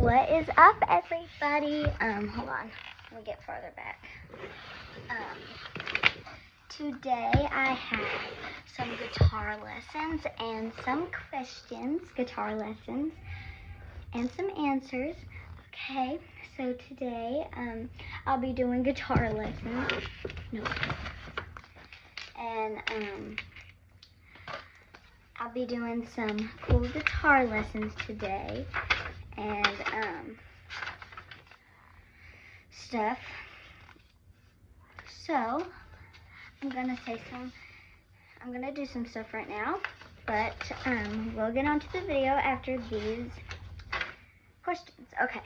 What is up, everybody? Hold on. Let me get farther back. Today I have some guitar lessons and some questions, guitar lessons, and some answers. Okay, so today I'll be doing guitar lessons. No. And I'll be doing some cool guitar lessons today and stuff. So I'm gonna do some stuff right now, but we'll get on to the video after these questions. Okay,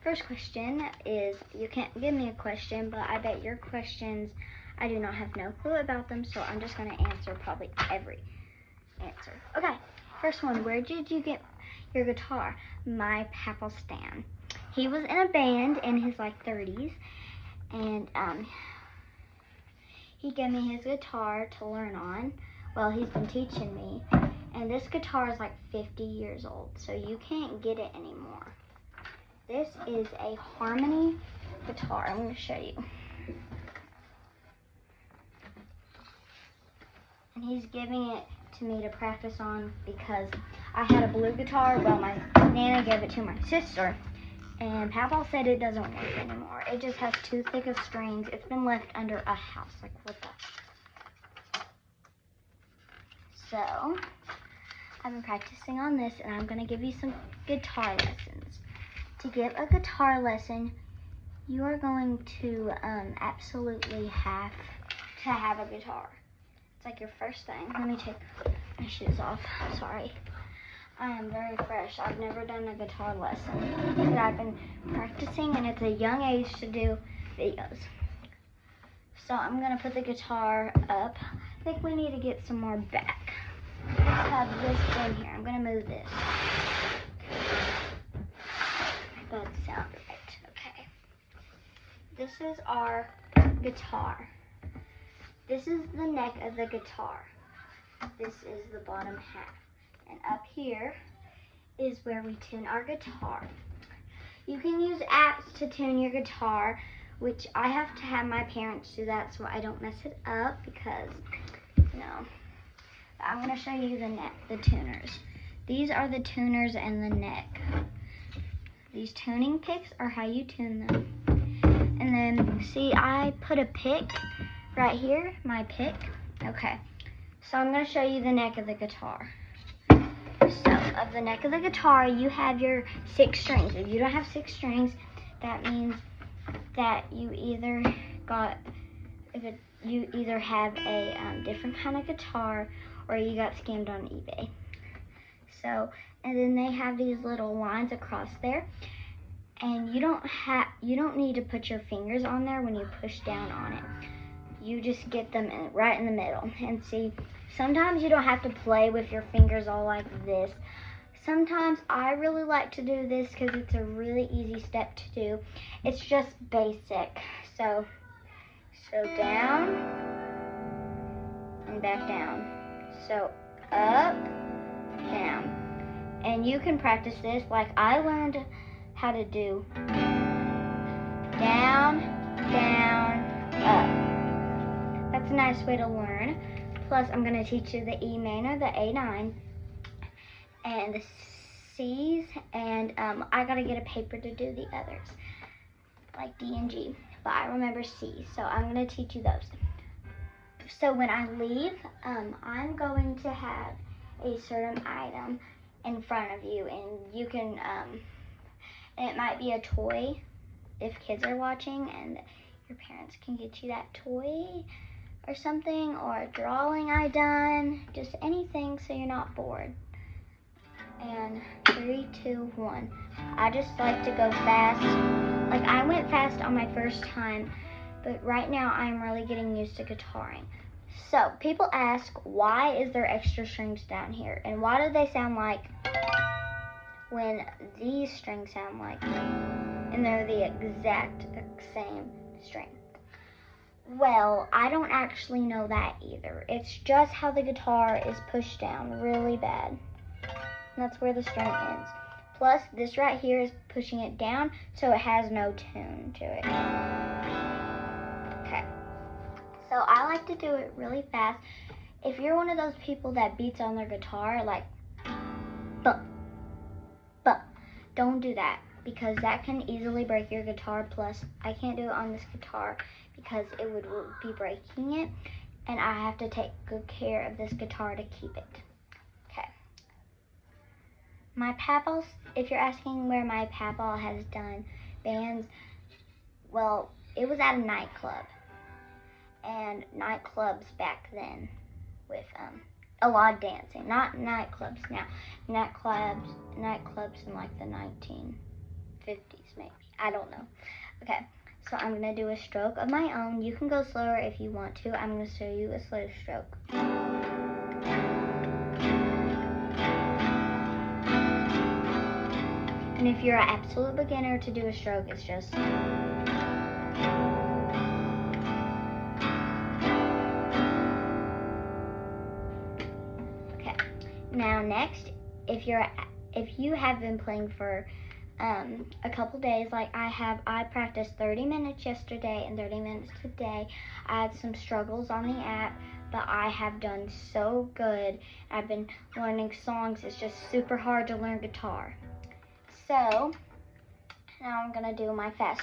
first question is, you can't give me a question, but I bet your questions, I do not have no clue about them, so I'm just gonna answer probably every answer. Okay, first one, where did you get your guitar? My papa Stan. He was in a band in his like 30s, and he gave me his guitar to learn on. Well, he's been teaching me, and this guitar is like 50 years old, so you can't get it anymore. This is a Harmony guitar. I'm going to show you. And he's giving it to me to practice on because I had a blue guitar. Well, my Nana gave it to my sister, and Papa said it doesn't work anymore. It just has too thick of strings. It's been left under a house. Like, what the? So, I've been practicing on this, and I'm going to give you some guitar lessons. To give a guitar lesson, you are going to absolutely have to have a guitar. It's like your first thing. Let me take my shoes off. Sorry. I am very fresh. I've never done a guitar lesson, but I've been practicing, and it's a young age to do videos. So I'm going to put the guitar up. I think we need to get some more back. Let's have this in here. I'm going to move this. That sound right. Okay. This is our guitar. This is the neck of the guitar. This is the bottom half. And up here is where we tune our guitar. You can use apps to tune your guitar, which I have to have my parents do that so I don't mess it up because, you know. I'm going to show you the tuners. These are the tuners and the neck. These tuning picks are how you tune them. And then, see, I put a pick right here, my pick. Okay, so I'm going to show you the neck of the guitar. So, of the neck of the guitar, you have your 6 strings. If you don't have 6 strings, that means that you either have a different kind of guitar, or you got scammed on eBay. So, and then they have these little lines across there, and you don't need to put your fingers on there when you push down on it. You just get them right in the middle. And see, sometimes you don't have to play with your fingers all like this. Sometimes I really like to do this because it's a really easy step to do. It's just basic. So down and back down. So up, down. And you can practice this like I learned how to do. Down, down, up. That's a nice way to learn. Plus, I'm going to teach you the E minor, the A9, and the C's, and I got to get a paper to do the others, like D and G, but I remember C, so I'm going to teach you those. So when I leave, I'm going to have a certain item in front of you, and you can, and it might be a toy if kids are watching, and your parents can get you that toy or something, or a drawing I done, just anything so you're not bored. And 3, 2, 1. I just like to go fast. Like, I went fast on my first time, but right now I'm really getting used to guitaring. So people ask, why is there extra strings down here, and why do they sound like when these strings sound like, and they're the exact same string? Well, I don't actually know that either. It's just how the guitar is pushed down really bad. And that's where the string ends. Plus, this right here is pushing it down, so it has no tune to it. Okay. So I like to do it really fast. If you're one of those people that beats on their guitar, like, bump, bump, don't do that, because that can easily break your guitar. Plus, I can't do it on this guitar because it would be breaking it, and I have to take good care of this guitar to keep it. Okay. My papa's, if you're asking where my papa has done bands, well, it was at a nightclub. And nightclubs back then with a lot of dancing. Not nightclubs now. Nightclubs in like the 1950s maybe. I don't know. Okay, so I'm going to do a stroke of my own. You can go slower if you want to. I'm going to show you a slow stroke. And if you're an absolute beginner to do a stroke, it's just... Now next, if you have been playing for a couple days like I have, I practiced 30 minutes yesterday and 30 minutes today. I had some struggles on the app, but I have done so good. I've been learning songs. It's just super hard to learn guitar. So now I'm gonna do my fast.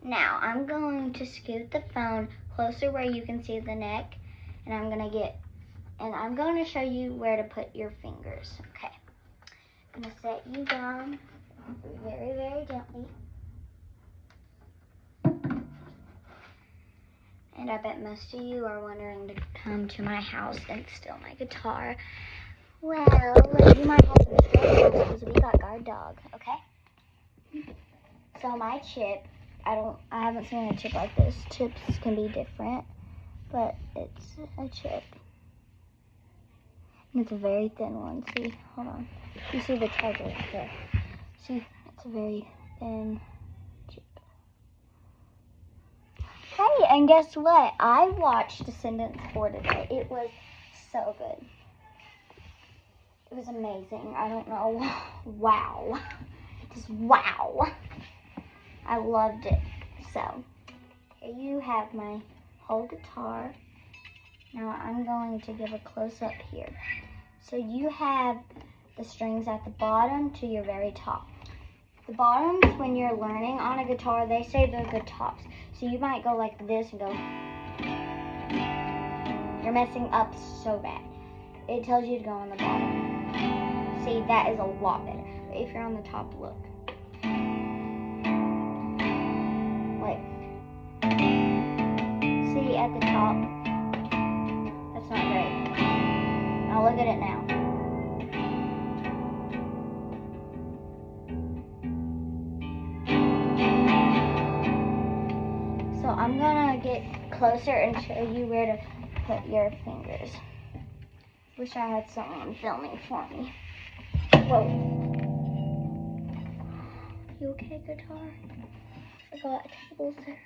Now I'm going to scoot the phone closer where you can see the neck, and I'm going to show you where to put your fingers. Okay. I'm going to set you down very, very gently. And I bet most of you are wondering to come to my house and steal my guitar. Well, you might have to steal because we got guard dog, okay? So my chip, I haven't seen a chip like this. Chips can be different, but it's a chip. And it's a very thin one. See, hold on. You see the charger right there. See, it's a very thin chip. Hey, and guess what? I watched Descendants 4 today. It was so good. It was amazing. I don't know. Wow. Just wow. I loved it. So, here you have my whole guitar. Now I'm going to give a close-up here. So you have the strings at the bottom to your very top. The bottoms, when you're learning on a guitar, they say they're good tops. So you might go like this and go. You're messing up so bad. It tells you to go on the bottom. See, that is a lot better. But if you're on the top, look. Wait. See at the top? That's not great. Now look at it now. So I'm gonna get closer and show you where to put your fingers. Wish I had someone filming for me. Whoa. You okay, guitar? Forgot tables there.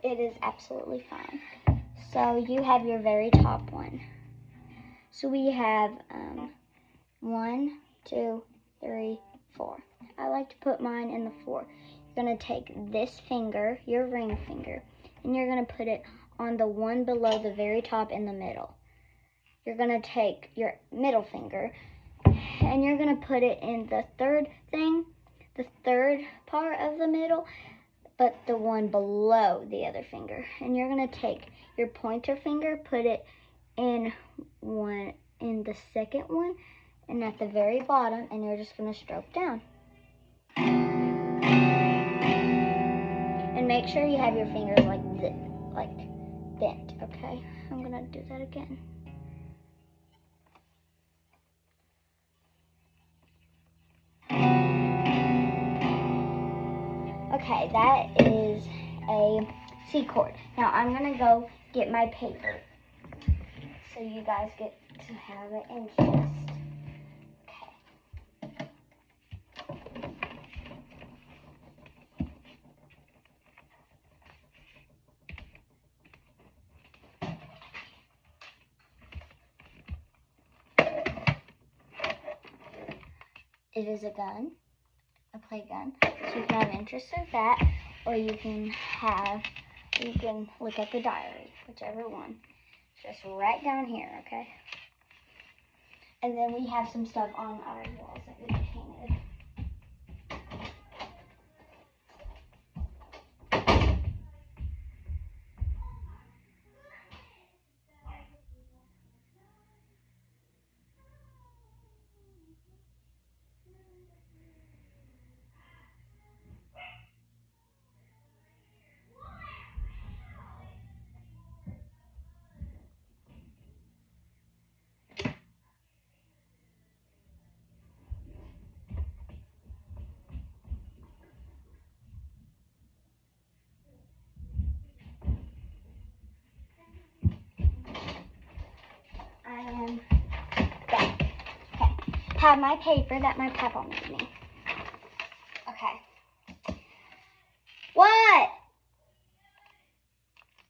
It is absolutely fine. So you have your very top one. So we have 1, 2, 3, 4. I like to put mine in the 4. You're going to take this finger, your ring finger, and you're going to put it on the one below the very top in the middle. You're going to take your middle finger, and you're going to put it in the third thing, the third part of the middle, but the one below the other finger. And you're going to take your pointer finger, put it in the second one, and at the very bottom, and you're just going to stroke down. And make sure you have your fingers like this, like bent, okay? I'm going to do that again. Okay, that is a C chord. Now I'm going to go get my paper so you guys get to have it in just. it is a gun, a play gun. So you can have interest in that, or you can look at the diary, whichever one. Just right down here, okay? And then we have some stuff on our walls that we painted. I am back. Okay. Have my paper that my papa made me. Okay. What?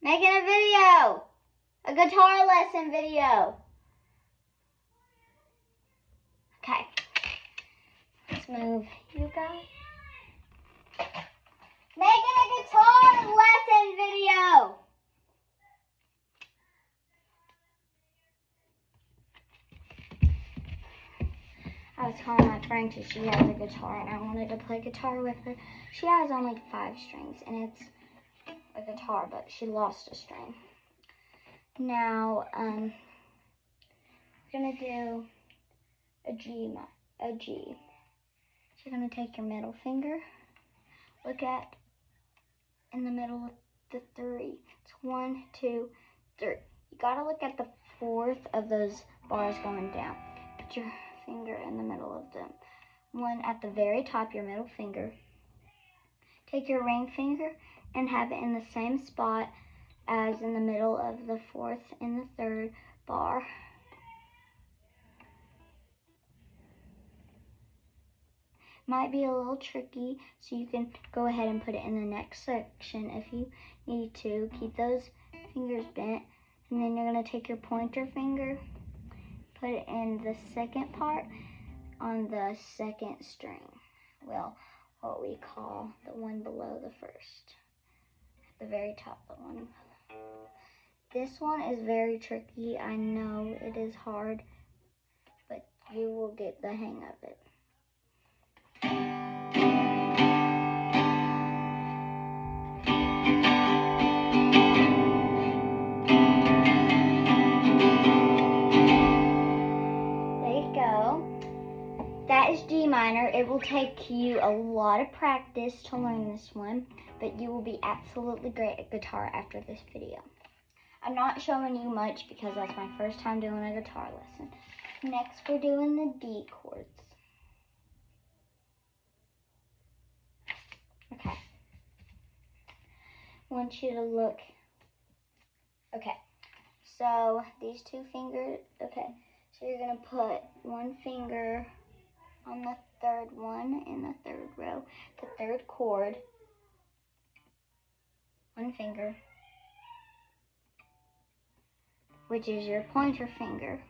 Making a video. A guitar lesson video. Okay. Let's move you guys. Making a guitar lesson video. I was calling my friend because she has a guitar and I wanted to play guitar with her. She has only 5 strings and it's a guitar, but she lost a string. Now, we're gonna do a G. So you're gonna take your middle finger, look at in the middle of the 3. It's 1, 2, 3. You gotta look at the 4th of those bars going down. Put your finger in the middle of them. 1 at the very top, your middle finger. Take your ring finger and have it in the same spot as in the middle of the 4th and the 3rd bar. Might be a little tricky, so you can go ahead and put it in the next section if you need to. Keep those fingers bent, and then you're going to take your pointer finger, put it in the second part on the 2nd string. Well, what we call the one below the 1st. At the very top, the one. This one is very tricky. I know it is hard, but you will get the hang of it. That is G minor. It will take you a lot of practice to learn this one, but you will be absolutely great at guitar after this video. I'm not showing you much because that's my first time doing a guitar lesson. Next, we're doing the D chords. Okay. I want you to look. Okay. So these 2 fingers, okay. So you're going to put one finger on the 3rd one in the 3rd row, the 3rd chord, one finger, which is your pointer finger.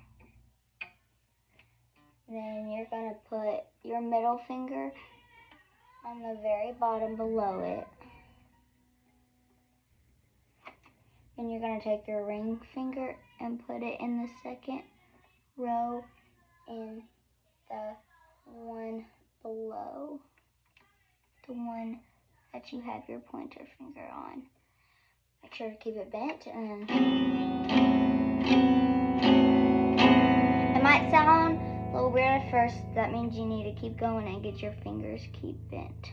Then you're going to put your middle finger on the very bottom below it. And you're going to take your ring finger and put it in the 2nd row in the one below, the one that you have your pointer finger on. Make sure to keep it bent, and it might sound a little weird at first. That means you need to keep going and get your fingers keep bent.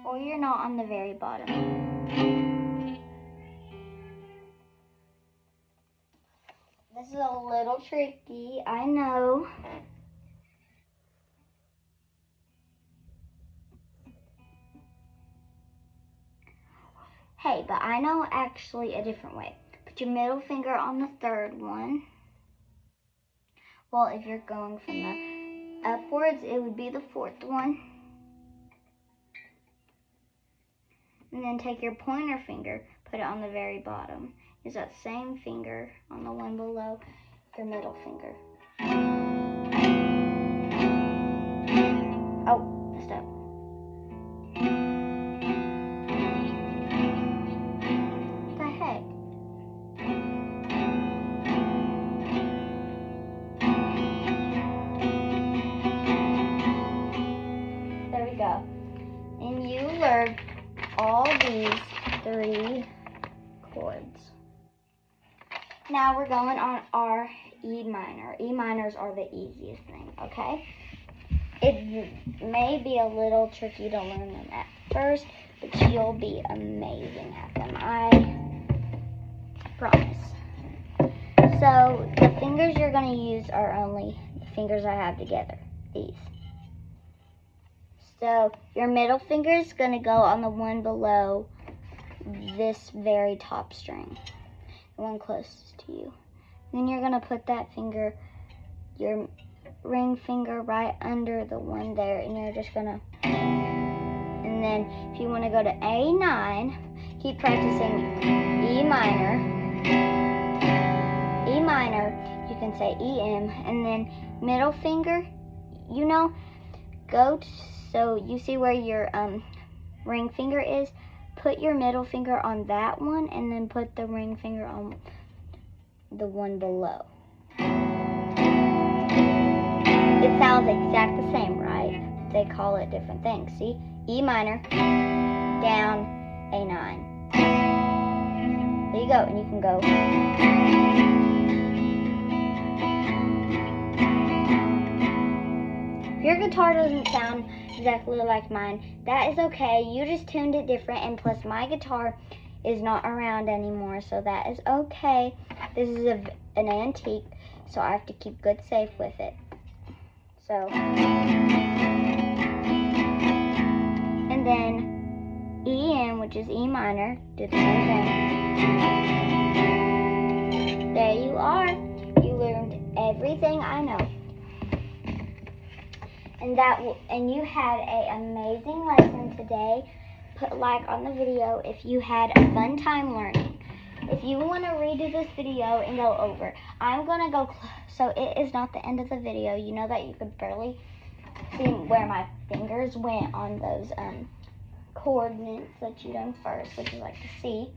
Or you're not on the very bottom. This is a little tricky, I know. Hey, but I know actually a different way. Put your middle finger on the 3rd one. Well, if you're going from the upwards, it would be the 4th one. And then take your pointer finger, put it on the very bottom. Use that same finger on the one below your middle finger. learn all these 3 chords. Now we're going on our E minor. E minors are the easiest thing, okay? It may be a little tricky to learn them at first, but you'll be amazing at them, I promise. So the fingers you're going to use are only the fingers I have together, these. So your middle finger is going to go on the one below this very top string, the one closest to you. Then you're going to put that finger, your ring finger, right under the one there, and you're just going to, and then if you want to go to A9, keep practicing E minor, E minor, you can say EM, and then middle finger, you know, so you see where your ring finger is, put your middle finger on that one, and then put the ring finger on the one below. It sounds exact the same, right? They call it different things. See? E minor, down, A9. There you go, and you can go. If your guitar doesn't sound exactly like mine, that is okay. You just tuned it different, and plus my guitar is not around anymore, so that is okay. This is an antique, so I have to keep good safe with it. So, and then EM, which is E minor, do the same thing. There you are. You learned everything I know. And you had an amazing lesson today. Put a like on the video if you had a fun time learning. If you want to redo this video and go over, I'm going to go, so it is not the end of the video. You know that you could barely see where my fingers went on those coordinates that you done first, which is like the C,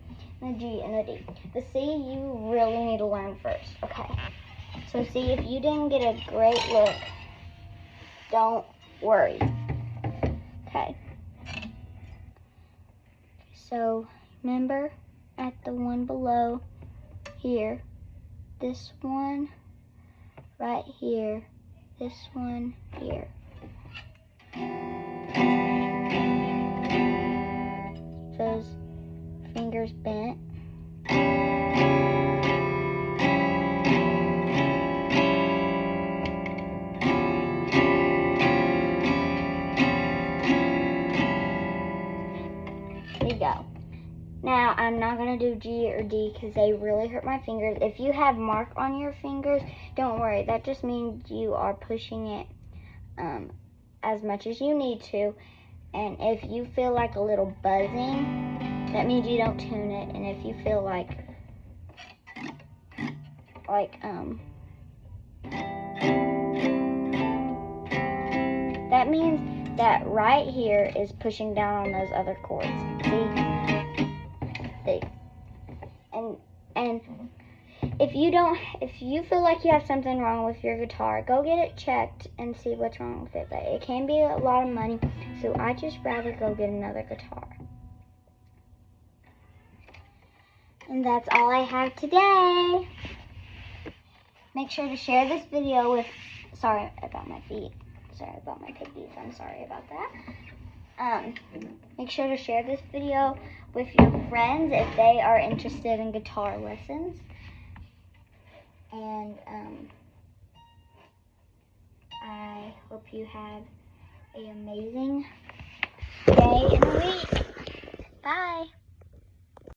and the G, and the D. The C you really need to learn first, okay? So see, if you didn't get a great look, don't worry, okay? So remember, at the one below here, this one right here, this one here. Those fingers bent. There you go. Now, I'm not going to do G or D because they really hurt my fingers. If you have mark on your fingers, don't worry. That just means you are pushing it as much as you need to. And if you feel like a little buzzing, that means you don't tune it. And if you feel like that means that right here is pushing down on those other chords. See? And if you feel like you have something wrong with your guitar, go get it checked and see what's wrong with it. But it can be a lot of money, so I just rather go get another guitar. And that's all I have today. Make sure to share this video with, sorry about my feet. Sorry about my piggies. I'm sorry about that. Make sure to share this video with your friends if they are interested in guitar lessons. And I hope you have an amazing day and week. Bye.